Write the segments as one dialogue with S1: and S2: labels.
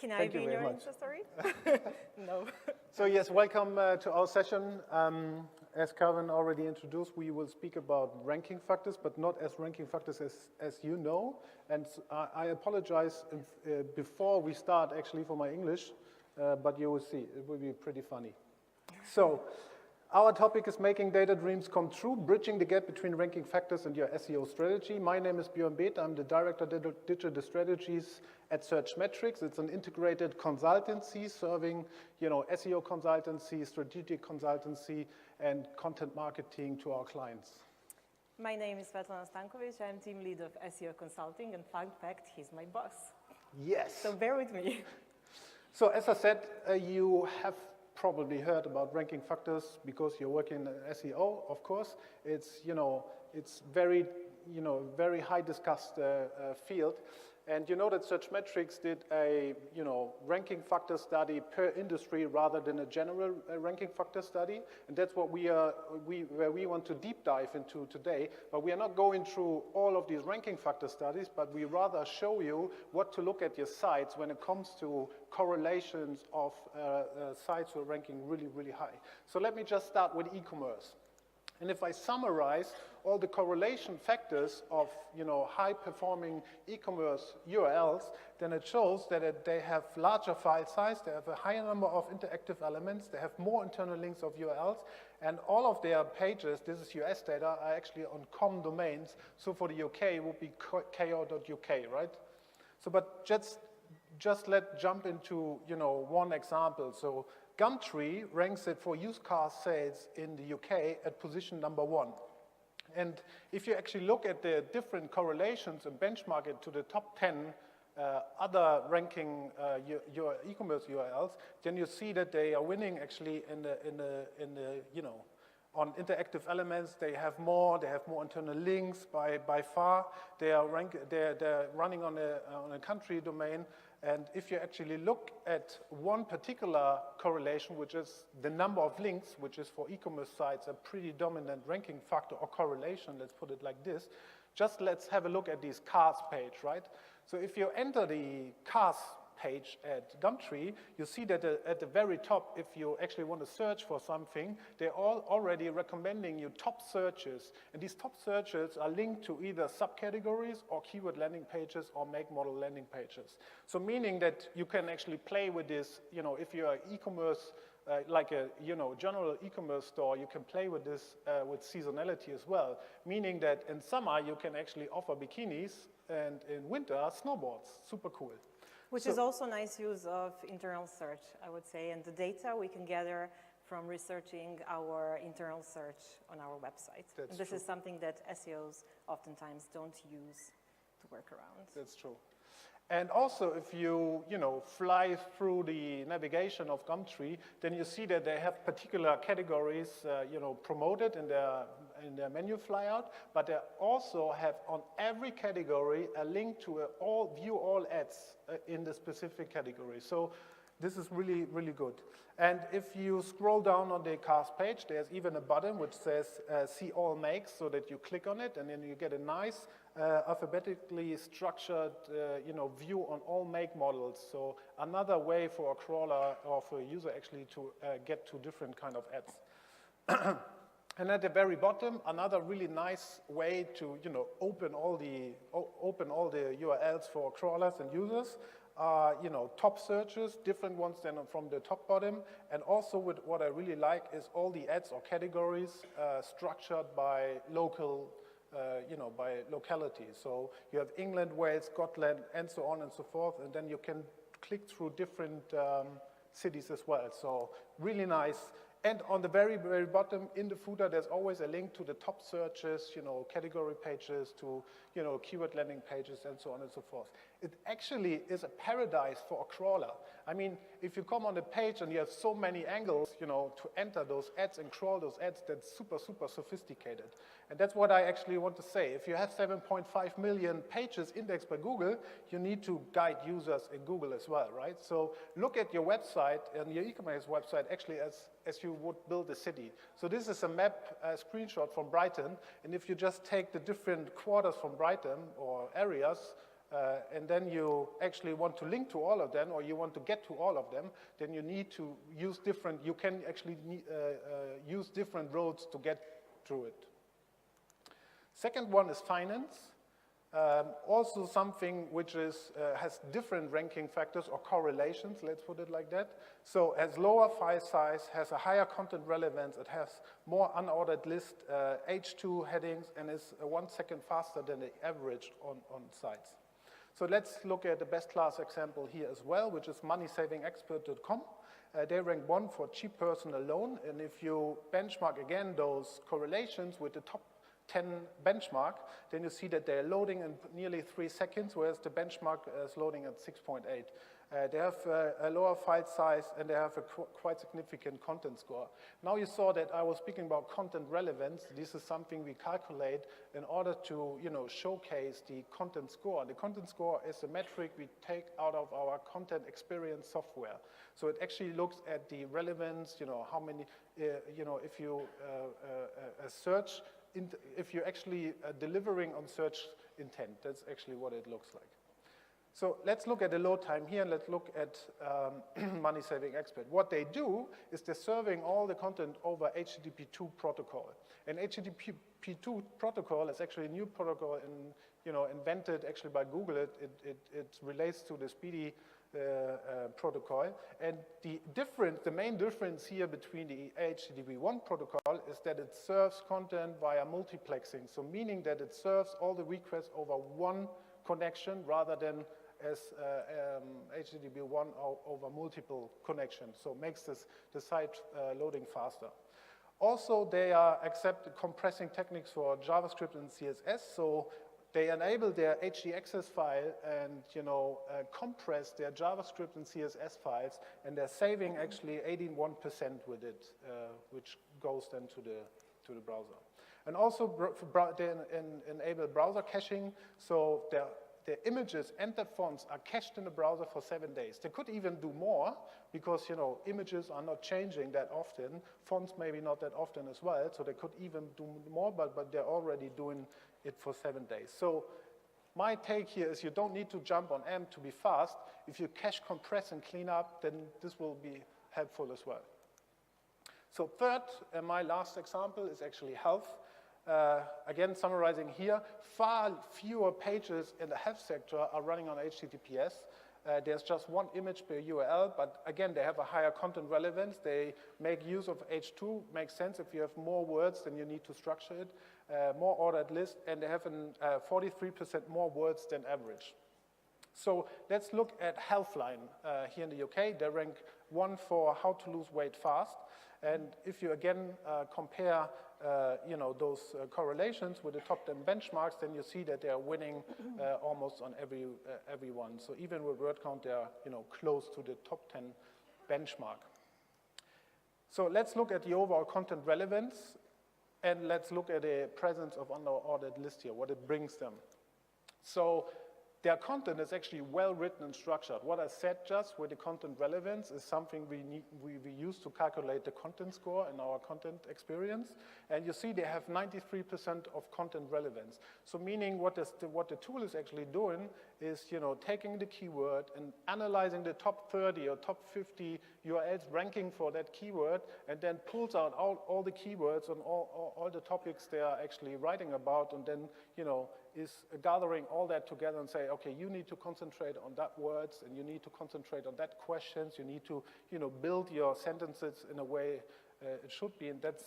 S1: Can I
S2: Thank
S1: be
S2: you
S1: in
S2: very
S1: your
S2: much.
S1: Insta story? No.
S2: So yes, welcome to our session. As Calvin already introduced, we will speak about ranking factors, but not as ranking factors as you know. And I apologize before we start actually for my English, but you will see, it will be pretty funny. So, our topic is making data dreams come true, bridging the gap between ranking factors and your SEO strategy. My name is Bjorn Beth. I'm the Director of Digital Strategies at Searchmetrics. It's an integrated consultancy serving, SEO consultancy, strategic consultancy, and content marketing to our clients.
S1: My name is Svetlana Stankovic. I'm team lead of SEO consulting, and fun fact, he's my boss.
S2: Yes.
S1: So bear with me.
S2: So as I said, you have probably heard about ranking factors because you're working in SEO, of course. It's, it's very high discussed field. And you know that Searchmetrics did a, ranking factor study per industry rather than a general ranking factor study. And that's what where we want to deep dive into today. But we are not going through all of these ranking factor studies, but we rather show you what to look at your sites when it comes to correlations of sites who are ranking really, really high. So let me just start with e-commerce. And if I summarize all the correlation factors of, high-performing e-commerce URLs, then it shows that they have larger file size, they have a higher number of interactive elements, they have more internal links of URLs, and all of their pages, this is US data, are actually on common domains. So for the UK, it would be ko.uk, right? So, but just let's jump into, one example. So Gumtree ranks it for used car sales in the UK at position number 1. And if you actually look at the different correlations and benchmark it to the top 10 other ranking your e-commerce URLs, then you see that they are winning actually in the on interactive elements. They have more internal links by far. They're running on a country domain. And if you actually look at one particular correlation, which is the number of links, which is for e-commerce sites a pretty dominant ranking factor or correlation, let's put it like this, just let's have a look at this cars page, right? So if you enter the cars page at Gumtree, you see that at the very top, if you actually want to search for something, they're all already recommending you top searches. And these top searches are linked to either subcategories or keyword landing pages or make model landing pages. So meaning that you can actually play with this, if you're e-commerce, like a general e-commerce store, you can play with this with seasonality as well. Meaning that in summer, you can actually offer bikinis and in winter, snowboards. Super cool.
S1: Which is also nice use of internal search, I would say, and the data we can gather from researching our internal search on our website. And this is something that SEOs oftentimes don't use to work around.
S2: That's true. And also, if you, fly through the navigation of Gumtree, then you see that they have particular categories, promoted in their menu flyout, but they also have on every category a link to view all ads in the specific category. So this is really, really good. And if you scroll down on the cars page, there's even a button which says see all makes, so that you click on it and then you get a nice alphabetically structured view on all make models. So another way for a crawler or for a user actually to get to different kind of ads. And at the very bottom, another really nice way to open all the URLs for crawlers and users are top searches, different ones than from the top bottom, and also with what I really like is all the ads or categories structured by local. By locality. So you have England, Wales, Scotland, and so on and so forth, and then you can click through different cities as well. So really nice. And on the very, very bottom in the footer, there's always a link to the top searches, category pages, to, keyword landing pages, and so on and so forth. It actually is a paradise for a crawler. I mean, if you come on the page and you have so many angles, to enter those ads and crawl those ads, that's super, super sophisticated. And that's what I actually want to say. If you have 7.5 million pages indexed by Google, you need to guide users in Google as well, right? So look at your website and your e-commerce website actually as you would build a city. So this is a map, a screenshot from Brighton. And if you just take the different quarters from Brighton or areas, and then you actually want to link to all of them, or you want to get to all of them, then you need to use different, you can actually use different roads to get through it. Second one is finance. Also something which is, has different ranking factors or correlations, let's put it like that. So has lower file size, has a higher content relevance, it has more unordered list, H2 headings, and is 1 second faster than the average on sites. So let's look at the best class example here as well, which is moneysavingexpert.com. They rank 1 for cheap personal loan, and if you benchmark again those correlations with the top 10 benchmark, then you see that they're loading in nearly 3 seconds, whereas the benchmark is loading at 6.8. They have a lower file size, and they have a quite significant content score. Now you saw that I was speaking about content relevance. This is something we calculate in order to, showcase the content score. The content score is a metric we take out of our content experience software. So it actually looks at the relevance, how many, if you search, if you're actually delivering on search intent. That's actually what it looks like. So let's look at the load time here, and let's look at Money Saving Expert. What they do is they're serving all the content over HTTP2 protocol. And HTTP2 protocol is actually a new protocol invented actually by Google. It relates to the speedy protocol. And the main difference here between the HTTP1 protocol is that it serves content via multiplexing. So meaning that it serves all the requests over one connection rather than as HTTP1 over multiple connections. So it makes the site loading faster. Also, they accept compressing techniques for JavaScript and CSS. So they enable their htaccess file and compress their JavaScript and CSS files, and they're saving actually 81% with it, which goes then to the browser. And also they enable browser caching, so the images and the fonts are cached in the browser for 7 days. They could even do more because images are not changing that often, fonts maybe not that often as well, so they could even do more, but they're already doing it for 7 days. So my take here is you don't need to jump on AMP to be fast. If you cache, compress, and clean up, then this will be helpful as well. So third, and my last example is actually health. Again, summarizing here, far fewer pages in the health sector are running on HTTPS. There's just one image per URL, but again, they have a higher content relevance. They make use of H2, makes sense. If you have more words, then you need to structure it. More ordered list, and they have 43% more words than average. So let's look at Healthline here in the UK. They rank 1 for how to lose weight fast. And if you again compare those correlations with the top 10 benchmarks, then you see that they are winning almost on every one. So even with word count, they are close to the top 10 benchmark. So let's look at the overall content relevance, and let's look at the presence of unordered list here, what it brings them. So their content is actually well written and structured. What I said just with the content relevance is something we use to calculate the content score in our content experience. And you see they have 93% of content relevance. So meaning what the tool is actually doing is taking the keyword and analyzing the top 30 or top 50 URLs ranking for that keyword, and then pulls out all the keywords and all the topics they are actually writing about, and then is gathering all that together and say, okay, you need to concentrate on that words, and you need to concentrate on that questions. You need to, build your sentences in a way it should be, and that's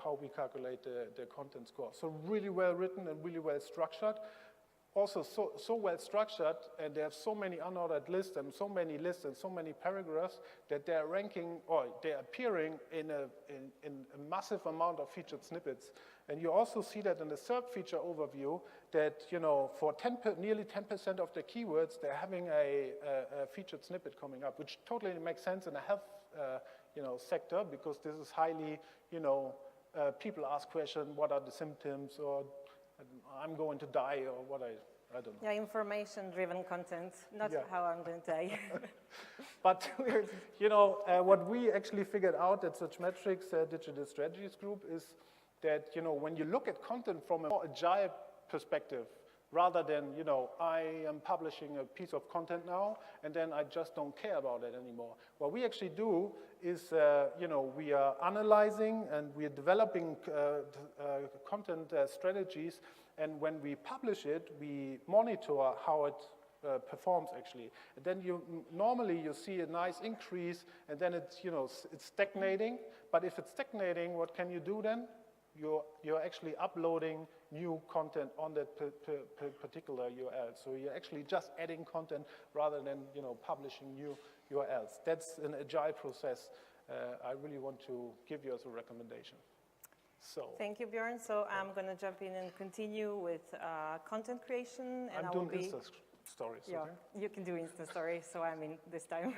S2: how we calculate the content score. So really well written and really well structured. Also so well structured, and they have so many unordered lists and so many lists and so many paragraphs that they're ranking, or they're appearing in a massive amount of featured snippets. And you also see that in the SERP feature overview that, for nearly 10% of the keywords, they're having a featured snippet coming up, which totally makes sense in a health sector, because this is highly, people ask questions, what are the symptoms, or I'm going to die, or what I don't know.
S1: Yeah, information-driven content, not how I'm going to die.
S2: But, what we actually figured out at Search Metrics Digital Strategies Group is that, when you look at content from a more agile perspective, rather than, you know, I am publishing a piece of content now, and then I just don't care about it anymore. What we actually do is, you know, we are analyzing and we are developing content strategies, and when we publish it, we monitor how it performs actually. And then normally you see a nice increase, and then it's, you know, it's stagnating. But if it's stagnating, what can you do then? You're actually uploading new content on that particular URL. So you're actually just adding content rather than, you know, publishing new URLs. That's an agile process I really want to give you as a recommendation. So
S1: thank you, Bjorn. So I'm going to jump in and continue with content creation. And
S2: I'm doing Insta stories.
S1: Yeah,
S2: okay?
S1: You can do Insta stories, so I'm in this time.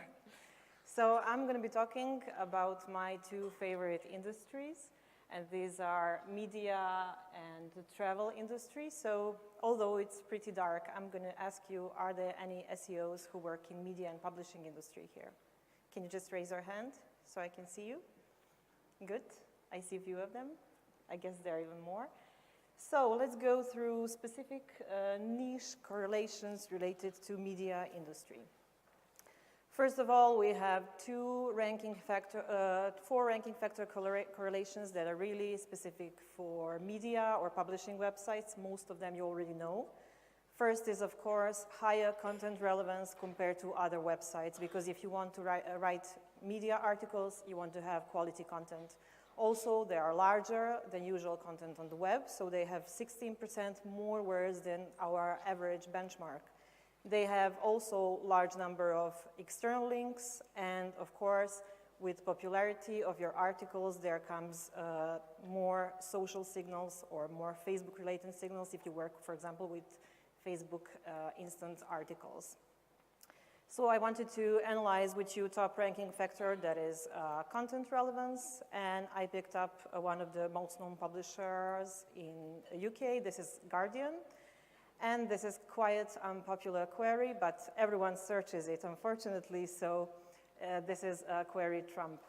S1: So I'm going to be talking about my two favorite industries. And these are media and the travel industry. So although it's pretty dark, I'm going to ask you, are there any SEOs who work in media and publishing industry here? Can you just raise your hand so I can see you? Good. I see a few of them. I guess there are even more. So let's go through specific niche correlations related to media industry. First of all, we have four ranking factor correlations that are really specific for media or publishing websites. Most of them you already know. First is, of course, higher content relevance compared to other websites, because if you want to write media articles, you want to have quality content. Also, they are larger than usual content on the web, so they have 16% more words than our average benchmark. They have also large number of external links, and of course, with popularity of your articles, there comes more social signals or more Facebook-related signals if you work, for example, with Facebook instant articles. So I wanted to analyze with you top ranking factor that is content relevance, and I picked up one of the most known publishers in the UK. This is Guardian. And this is quite unpopular query, but everyone searches it, unfortunately, so this is query Trump.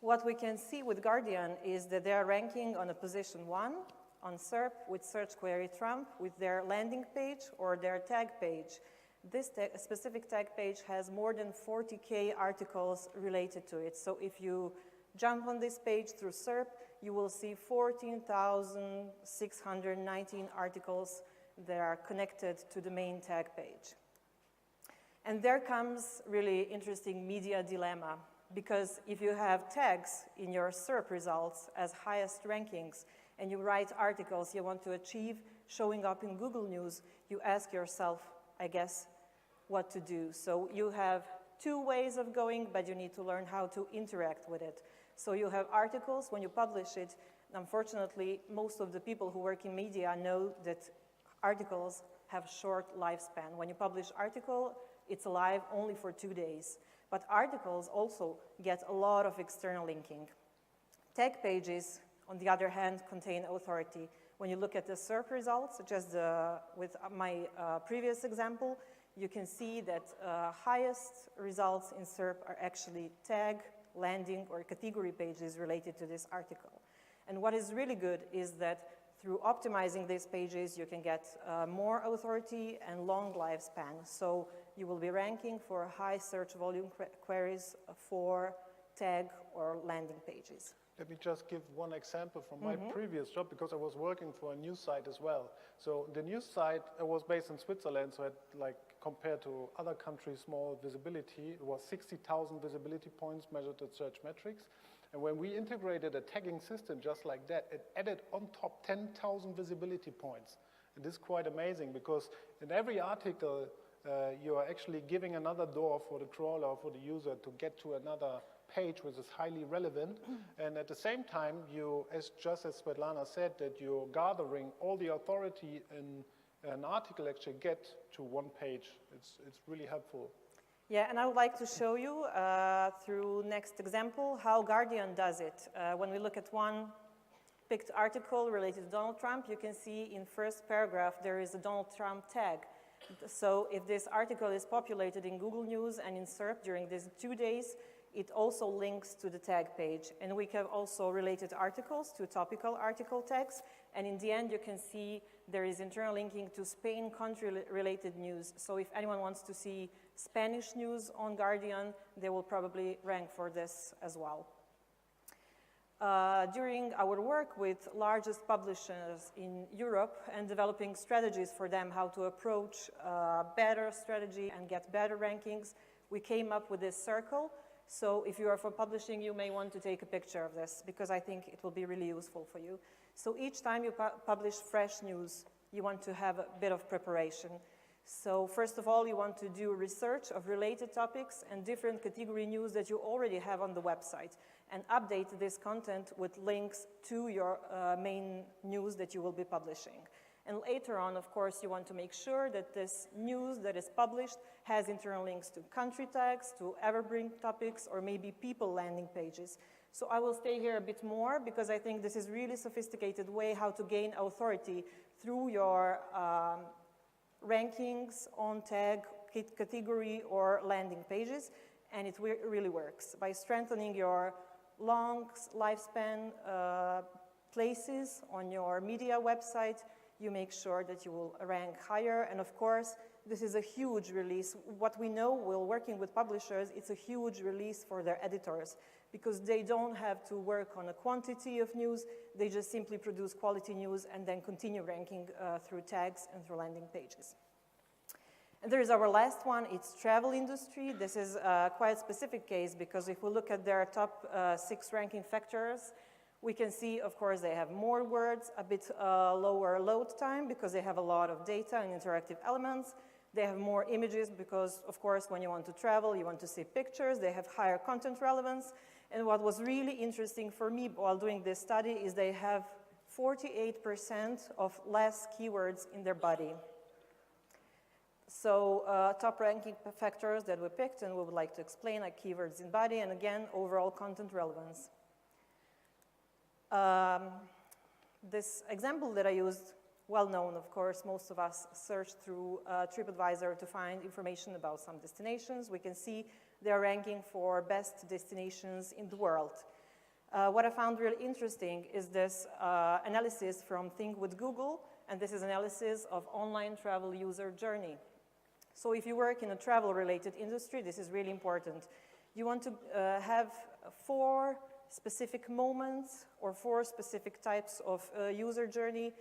S1: What we can see with Guardian is that they are ranking on a position 1 on SERP with search query Trump with their landing page or their tag page. This specific tag page has more than 40K articles related to it. So if you jump on this page through SERP, you will see 14,619 articles that are connected to the main tag page. And there comes really interesting media dilemma, because if you have tags in your SERP results as highest rankings and you write articles you want to achieve showing up in Google News, you ask yourself, I guess, what to do. So you have two ways of going, but you need to learn how to interact with it. So you have articles, when you publish it, unfortunately, most of the people who work in media know that articles have short lifespan. When you publish article, it's alive only for 2 days. But articles also get a lot of external linking. Tag pages, on the other hand, contain authority. When you look at the SERP results, such as with my previous example, you can see that highest results in SERP are actually tag, landing, or category pages related to this article. And what is really good is that through optimizing these pages, you can get more authority and long lifespan. So you will be ranking for high search volume queries for tag or landing pages.
S2: Let me just give one example from my previous job, because I was working for a news site as well. So the news site was based in Switzerland, so it, like, compared to other countries, small visibility. It was 60,000 visibility points measured at search metrics. And when we integrated a tagging system just like that, it added on top 10,000 visibility points. And this is quite amazing, because in every article, you are actually giving another door for the crawler or for the user to get to another page which is highly relevant. And at the same time, you, just as Svetlana said, that you're gathering all the authority in an article actually get to one page. It's really helpful.
S1: Yeah, and I would like to show you through next example how Guardian does it. When we look at one picked article related to Donald Trump, you can see in first paragraph there is a Donald Trump tag. So if this article is populated in Google News and in SERP during these 2 days, it also links to the tag page. And we have also related articles to topical article tags. And in the end, you can see there is internal linking to Spain country-related news. So if anyone wants to see Spanish news on Guardian, they will probably rank for this as well. During our work with largest publishers in Europe and developing strategies for them, how to approach better strategy and get better rankings, we came up with this circle. So if you are for publishing, you may want to take a picture of this because I think it will be really useful for you. So each time you publish fresh news, you want to have a bit of preparation. So first of all, you want to do research of related topics and different category news that you already have on the website and update this content with links to your main news that you will be publishing. And later on, of course, you want to make sure that this news that is published has internal links to country tags, to evergreen topics, or maybe people landing pages. So I will stay here a bit more because I think this is really sophisticated way how to gain authority through your rankings on tag, category, or landing pages, and it really works. By strengthening your long lifespan places on your media website, you make sure that you will rank higher, and of course, this is a huge release. What we know while working with publishers, it's a huge release for their editors because they don't have to work on a quantity of news, they just simply produce quality news and then continue ranking through tags and through landing pages. And there is our last one, it's travel industry. This is a quite specific case because if we look at their top 6 ranking factors, we can see, of course, they have more words, a bit lower load time because they have a lot of data and interactive elements. They have more images because, of course, when you want to travel, you want to see pictures. They have higher content relevance. And what was really interesting for me while doing this study is they have 48% of less keywords in their body. So top ranking factors that we picked and we would like to explain are keywords in body and again, overall content relevance. This example that I used, well known, of course, most of us searched through TripAdvisor to find information about some destinations. We can see they are ranking for best destinations in the world. What I found really interesting is this analysis from Think with Google, and this is analysis of online travel user journey. So if you work in a travel-related industry, this is really important. You want to have 4 specific moments or 4 specific types of user journey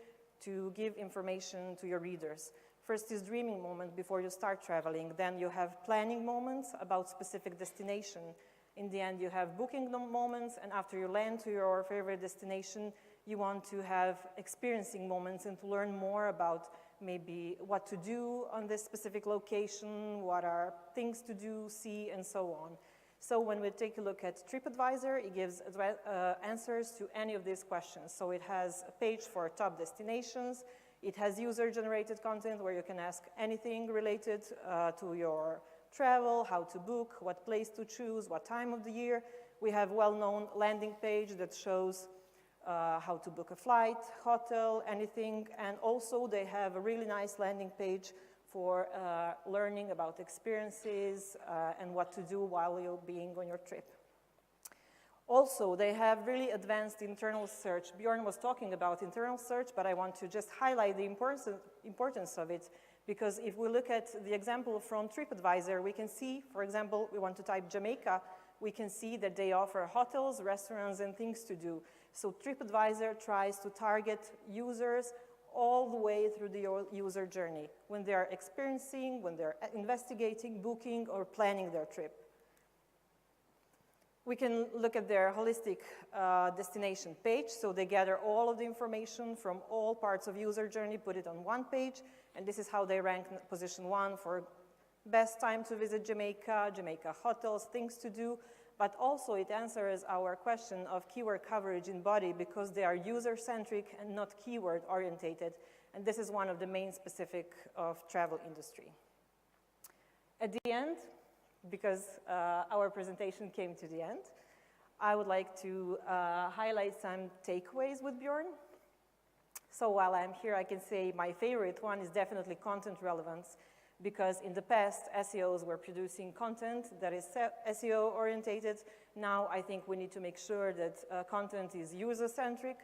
S1: to give information to your readers. First is dreaming moment before you start traveling. Then you have planning moments about specific destination. In the end, you have booking moments, and after you land to your favorite destination, you want to have experiencing moments and to learn more about maybe what to do on this specific location, what are things to do, see, and so on. So when we take a look at TripAdvisor, it gives answers to any of these questions. So it has a page for top destinations. It has user-generated content where you can ask anything related to your travel, how to book, what place to choose, what time of the year. We have well-known landing page that shows how to book a flight, hotel, anything. And also they have a really nice landing page for learning about experiences and what to do while you're being on your trip. Also, they have really advanced internal search. Bjorn was talking about internal search, but I want to just highlight the importance of it, because if we look at the example from TripAdvisor, we can see, for example, we want to type Jamaica, we can see that they offer hotels, restaurants, and things to do. So TripAdvisor tries to target users all the way through the user journey, when they're experiencing, when they're investigating, booking, or planning their trip. We can look at their holistic destination page, so they gather all of the information from all parts of user journey, put it on one page, and this is how they rank position 1 for best time to visit Jamaica, Jamaica hotels, things to do, but also it answers our question of keyword coverage in body because they are user-centric and not keyword-orientated, and this is one of the main specific of travel industry. At the end, because our presentation came to the end, I would like to highlight some takeaways with Bjorn. So while I'm here, I can say my favorite one is definitely content relevance, because in the past, SEOs were producing content that is SEO orientated. Now I think we need to make sure that content is user-centric.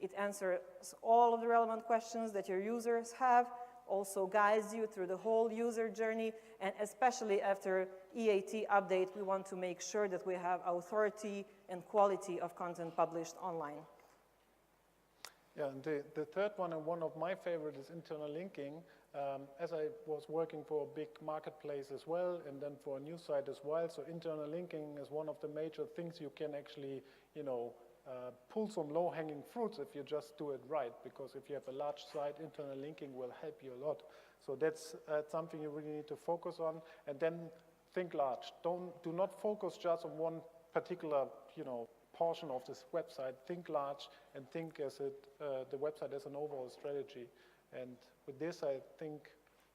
S1: It answers all of the relevant questions that your users have, also guides you through the whole user journey, and especially after EAT update, we want to make sure that we have authority and quality of content published online.
S2: Yeah, and the third one, and one of my favorite, is internal linking. As I was working for a big marketplace as well, and then for a news site as well, so internal linking is one of the major things you can actually, pull some low-hanging fruits if you just do it right, because if you have a large site, internal linking will help you a lot. So that's something you really need to focus on, and then think large. Do not focus just on one particular, portion of this website. Think large and think as the website as an overall strategy. And with this, I think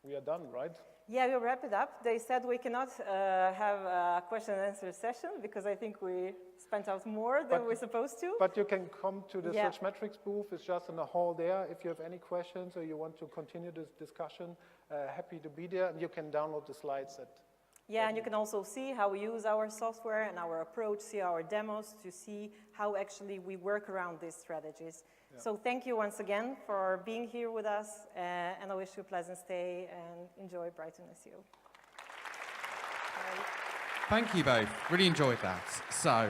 S2: we are done, right?
S1: Yeah, we'll wrap it up. They said we cannot have a question and answer session because I think we spent out more than we're supposed to.
S2: But you can come to the Search Metrics booth. It's just in the hall there. If you have any questions or you want to continue this discussion, happy to be there. And you can download the slides.
S1: And you can also see how we use our software and our approach, see our demos to see how actually we work around these strategies. Yeah. So thank you once again for being here with us, and I wish you a pleasant stay and enjoy BrightonSEO.
S3: Thank you both. Really enjoyed that. So